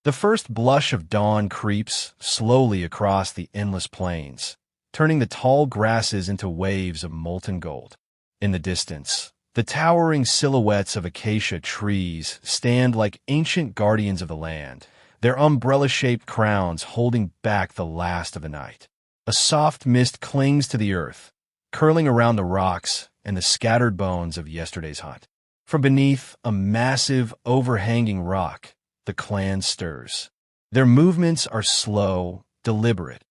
The first blush of dawn creeps slowly across the endless plains, turning the tall grasses into waves of molten gold. In the distance, the towering silhouettes of acacia trees stand like ancient guardians of the land, their umbrella-shaped crowns holding back the last of the night. A soft mist clings to the earth, curling around the rocks and the scattered bones of yesterday's hunt. From beneath a massive, overhanging rock, the clan stirs. Their movements are slow, deliberate,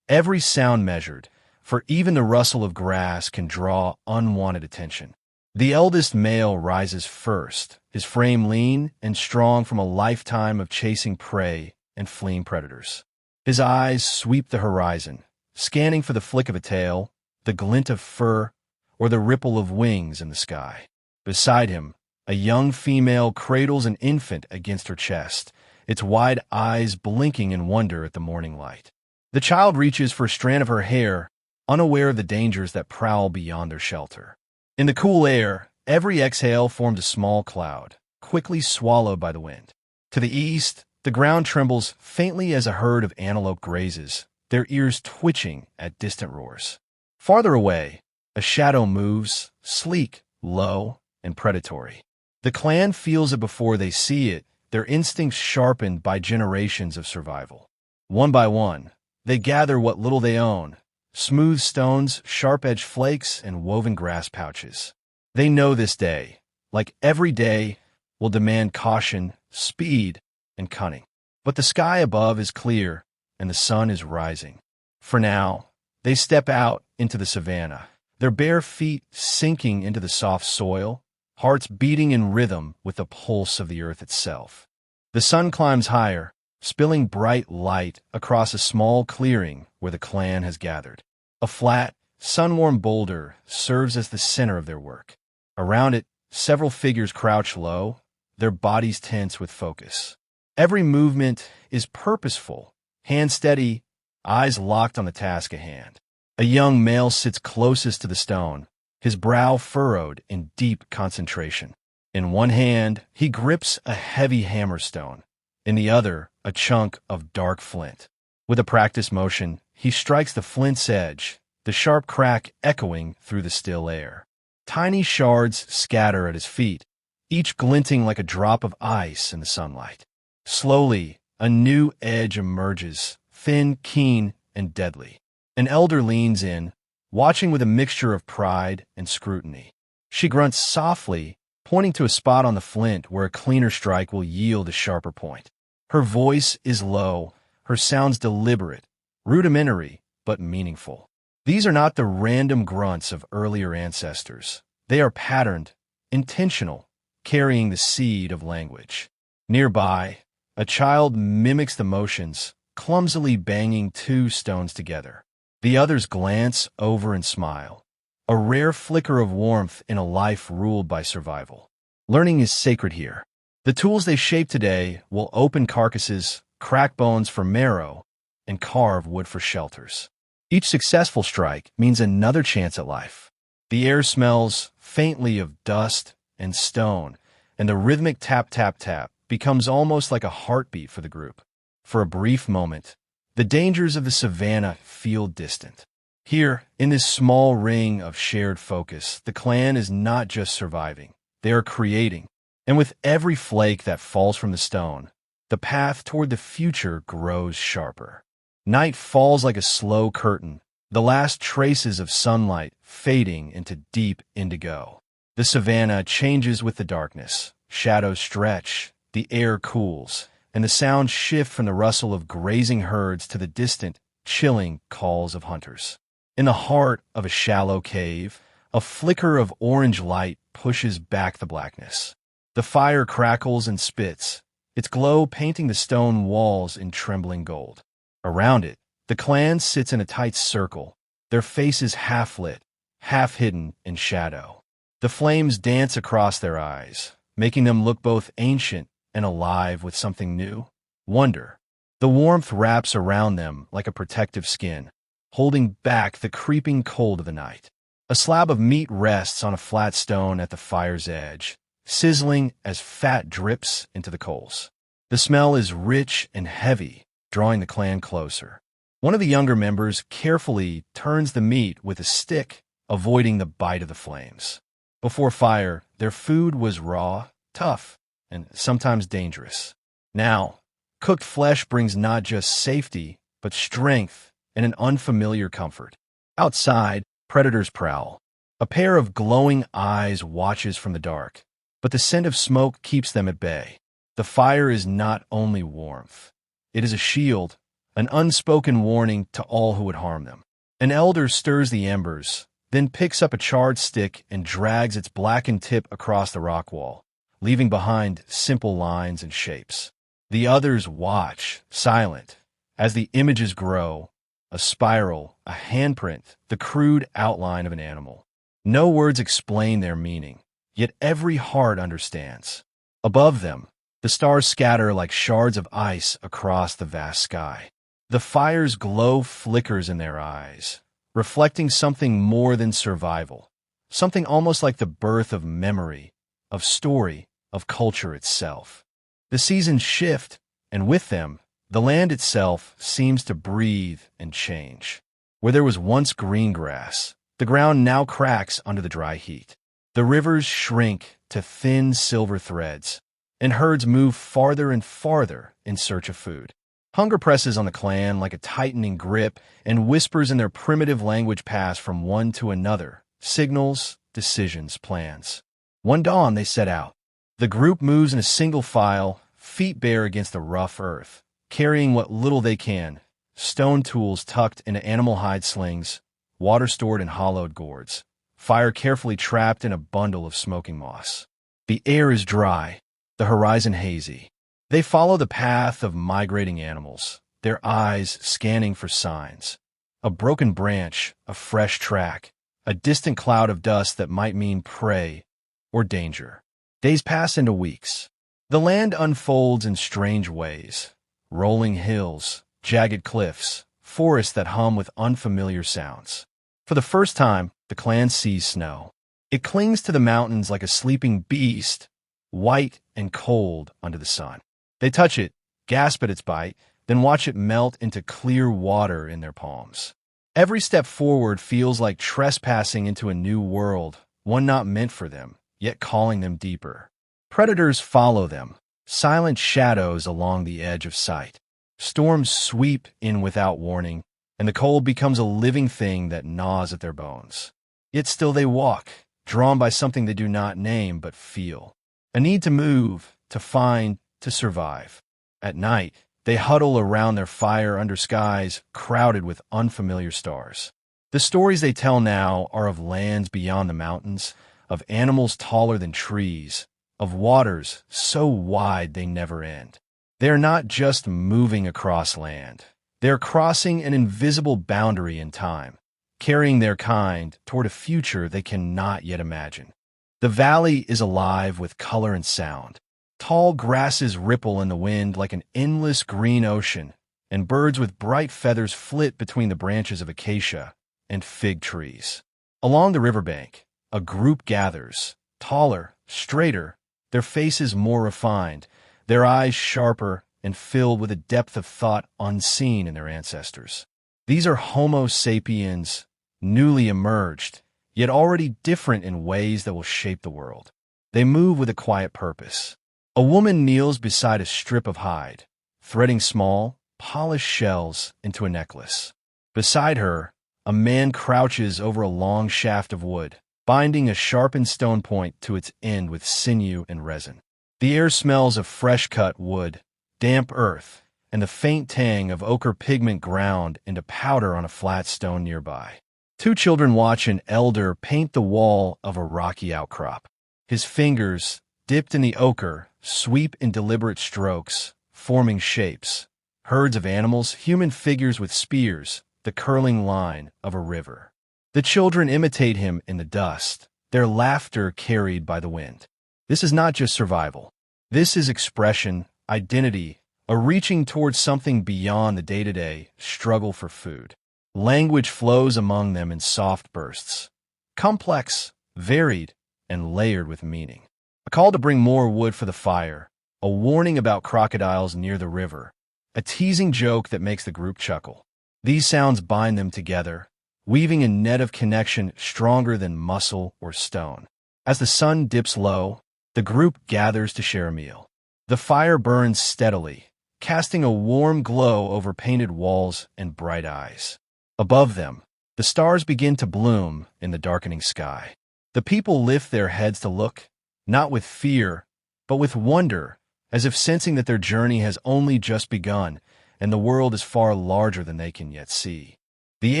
every sound measured, for even the rustle of grass can draw unwanted attention. The eldest male rises first, his frame lean and strong from a lifetime of chasing prey and fleeing predators. His eyes sweep the horizon, scanning for the flick of a tail, the glint of fur, or the ripple of wings in the sky. Beside him, a young female cradles an infant against her chest, its wide eyes blinking in wonder at the morning light. The child reaches for a strand of her hair, unaware of the dangers that prowl beyond their shelter. In the cool air, every exhale forms a small cloud, quickly swallowed by the wind. To the east, the ground trembles faintly as a herd of antelope grazes, their ears twitching at distant roars. Farther away, a shadow moves, sleek, low, and predatory. The clan feels it before they see it, their instincts sharpened by generations of survival. One by one, they gather what little they own: smooth stones, sharp-edged flakes, and woven grass pouches. They know this day, like every day, will demand caution, speed, and cunning. But the sky above is clear, and the sun is rising. For now, they step out into the savanna, their bare feet sinking into the soft soil, hearts beating in rhythm with the pulse of the earth itself. The sun climbs higher, spilling bright light across a small clearing where the clan has gathered. A flat, sun-warmed boulder serves as the center of their work. Around it, several figures crouch low, their bodies tense with focus. Every movement is purposeful, hands steady, eyes locked on the task at hand. A young male sits closest to the stone, his brow furrowed in deep concentration. In one hand, he grips a heavy hammerstone. In the other, a chunk of dark flint. With a practiced motion, he strikes the flint's edge, the sharp crack echoing through the still air. Tiny shards scatter at his feet, each glinting like a drop of ice in the sunlight. Slowly, a new edge emerges, thin, keen, and deadly. An elder leans in, watching with a mixture of pride and scrutiny. She grunts softly, pointing to a spot on the flint where a cleaner strike will yield a sharper point. Her voice is low, her sounds deliberate, rudimentary, but meaningful. These are not the random grunts of earlier ancestors. They are patterned, intentional, carrying the seed of language. Nearby, a child mimics the motions, clumsily banging two stones together. The others glance over and smile, a rare flicker of warmth in a life ruled by survival. Learning is sacred here. The tools they shape today will open carcasses, crack bones for marrow, and carve wood for shelters. Each successful strike means another chance at life. The air smells faintly of dust and stone, and the rhythmic tap-tap-tap becomes almost like a heartbeat for the group. For a brief moment, the dangers of the savanna feel distant. Here, in this small ring of shared focus, the clan is not just surviving, they are creating. And with every flake that falls from the stone, the path toward the future grows sharper. Night falls like a slow curtain, the last traces of sunlight fading into deep indigo. The savanna changes with the darkness, shadows stretch, the air cools, and the sounds shift from the rustle of grazing herds to the distant, chilling calls of hunters. In the heart of a shallow cave, a flicker of orange light pushes back the blackness. The fire crackles and spits, its glow painting the stone walls in trembling gold. Around it, the clan sits in a tight circle, their faces half-lit, half-hidden in shadow. The flames dance across their eyes, making them look both ancient and alive with something new, wonder. The warmth wraps around them like a protective skin, holding back the creeping cold of the night. A slab of meat rests on a flat stone at the fire's edge, sizzling as fat drips into the coals. The smell is rich and heavy, drawing the clan closer. One of the younger members carefully turns the meat with a stick, avoiding the bite of the flames. Before fire, their food was raw, tough, and sometimes dangerous. Now, cooked flesh brings not just safety, but strength and an unfamiliar comfort. Outside, predators prowl. A pair of glowing eyes watches from the dark, but the scent of smoke keeps them at bay. The fire is not only warmth. It is a shield, an unspoken warning to all who would harm them. An elder stirs the embers, then picks up a charred stick and drags its blackened tip across the rock wall, leaving behind simple lines and shapes. The others watch, silent, as the images grow, a spiral, a handprint, the crude outline of an animal. No words explain their meaning, yet every heart understands. Above them, the stars scatter like shards of ice across the vast sky. The fire's glow flickers in their eyes, reflecting something more than survival, something almost like the birth of memory, of story, of culture itself. The seasons shift, and with them, the land itself seems to breathe and change. Where there was once green grass, the ground now cracks under the dry heat. The rivers shrink to thin silver threads, and herds move farther and farther in search of food. Hunger presses on the clan like a tightening grip, and whispers in their primitive language pass from one to another, signals, decisions, plans. One dawn they set out. The group moves in a single file, feet bare against the rough earth, carrying what little they can, stone tools tucked into animal hide slings, water stored in hollowed gourds, fire carefully trapped in a bundle of smoking moss. The air is dry, the horizon hazy. They follow the path of migrating animals, their eyes scanning for signs. A broken branch, a fresh track, a distant cloud of dust that might mean prey or danger. Days pass into weeks. The land unfolds in strange ways. Rolling hills, jagged cliffs, forests that hum with unfamiliar sounds. For the first time, the clan sees snow. It clings to the mountains like a sleeping beast, white and cold under the sun. They touch it, gasp at its bite, then watch it melt into clear water in their palms. Every step forward feels like trespassing into a new world, one not meant for them, yet calling them deeper. Predators follow them, silent shadows along the edge of sight. Storms sweep in without warning, and the cold becomes a living thing that gnaws at their bones. Yet still they walk, drawn by something they do not name but feel. A need to move, to find, to survive. At night, they huddle around their fire under skies crowded with unfamiliar stars. The stories they tell now are of lands beyond the mountains, of animals taller than trees, of waters so wide they never end. They are not just moving across land. They are crossing an invisible boundary in time, carrying their kind toward a future they cannot yet imagine. The valley is alive with color and sound. Tall grasses ripple in the wind like an endless green ocean, and birds with bright feathers flit between the branches of acacia and fig trees. Along the riverbank, a group gathers, taller, straighter, their faces more refined, their eyes sharper and filled with a depth of thought unseen in their ancestors. These are Homo sapiens, newly emerged, yet already different in ways that will shape the world. They move with a quiet purpose. A woman kneels beside a strip of hide, threading small, polished shells into a necklace. Beside her, a man crouches over a long shaft of wood, binding a sharpened stone point to its end with sinew and resin. The air smells of fresh-cut wood, damp earth, and the faint tang of ochre pigment ground into powder on a flat stone nearby. Two children watch an elder paint the wall of a rocky outcrop. His fingers, dipped in the ochre, sweep in deliberate strokes, forming shapes. Herds of animals, human figures with spears, the curling line of a river. The children imitate him in the dust, their laughter carried by the wind. This is not just survival. This is expression, identity, a reaching towards something beyond the day-to-day struggle for food. Language flows among them in soft bursts, complex, varied, and layered with meaning. A call to bring more wood for the fire, a warning about crocodiles near the river, a teasing joke that makes the group chuckle. These sounds bind them together, weaving a net of connection stronger than muscle or stone. As the sun dips low, the group gathers to share a meal. The fire burns steadily, casting a warm glow over painted walls and bright eyes. Above them, the stars begin to bloom in the darkening sky. The people lift their heads to look, not with fear, but with wonder, as if sensing that their journey has only just begun and the world is far larger than they can yet see. The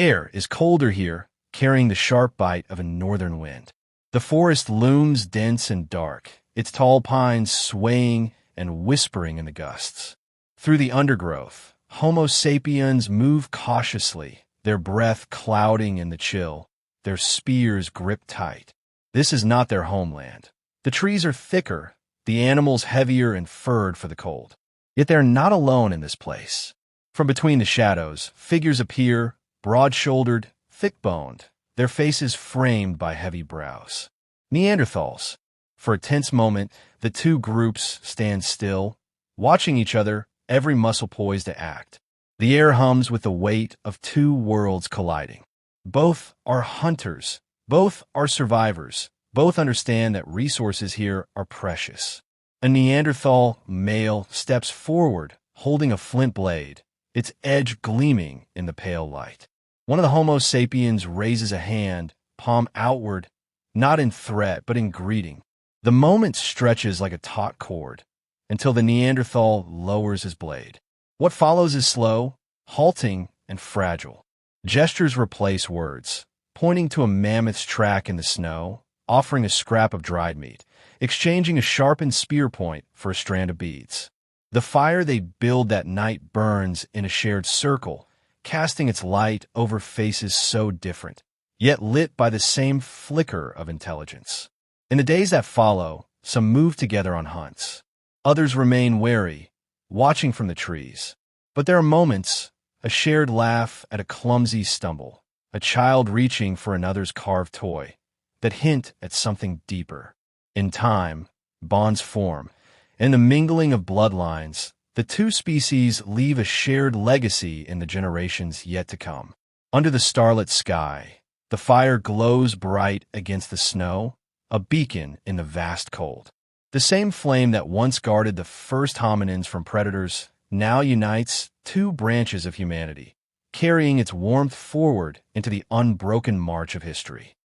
air is colder here, carrying the sharp bite of a northern wind. The forest looms dense and dark, its tall pines swaying and whispering in the gusts. Through the undergrowth, Homo sapiens move cautiously, their breath clouding in the chill, their spears gripped tight. This is not their homeland. The trees are thicker, the animals heavier and furred for the cold. Yet they're not alone in this place. From between the shadows, figures appear, broad-shouldered, thick-boned, their faces framed by heavy brows. Neanderthals. For a tense moment, the two groups stand still, watching each other, every muscle poised to act. The air hums with the weight of two worlds colliding. Both are hunters. Both are survivors. Both understand that resources here are precious. A Neanderthal male steps forward, holding a flint blade, its edge gleaming in the pale light. One of the Homo sapiens raises a hand, palm outward, not in threat, but in greeting. The moment stretches like a taut cord, until the Neanderthal lowers his blade. What follows is slow, halting, and fragile. Gestures replace words, pointing to a mammoth's track in the snow, offering a scrap of dried meat, exchanging a sharpened spear point for a strand of beads. The fire they build that night burns in a shared circle, casting its light over faces so different, yet lit by the same flicker of intelligence. In the days that follow, some move together on hunts. Others remain wary, watching from the trees. But there are moments, a shared laugh at a clumsy stumble, a child reaching for another's carved toy, that hint at something deeper. In time, bonds form. In the mingling of bloodlines, the two species leave a shared legacy in the generations yet to come. Under the starlit sky, the fire glows bright against the snow, a beacon in the vast cold. The same flame that once guarded the first hominins from predators now unites two branches of humanity, carrying its warmth forward into the unbroken march of history.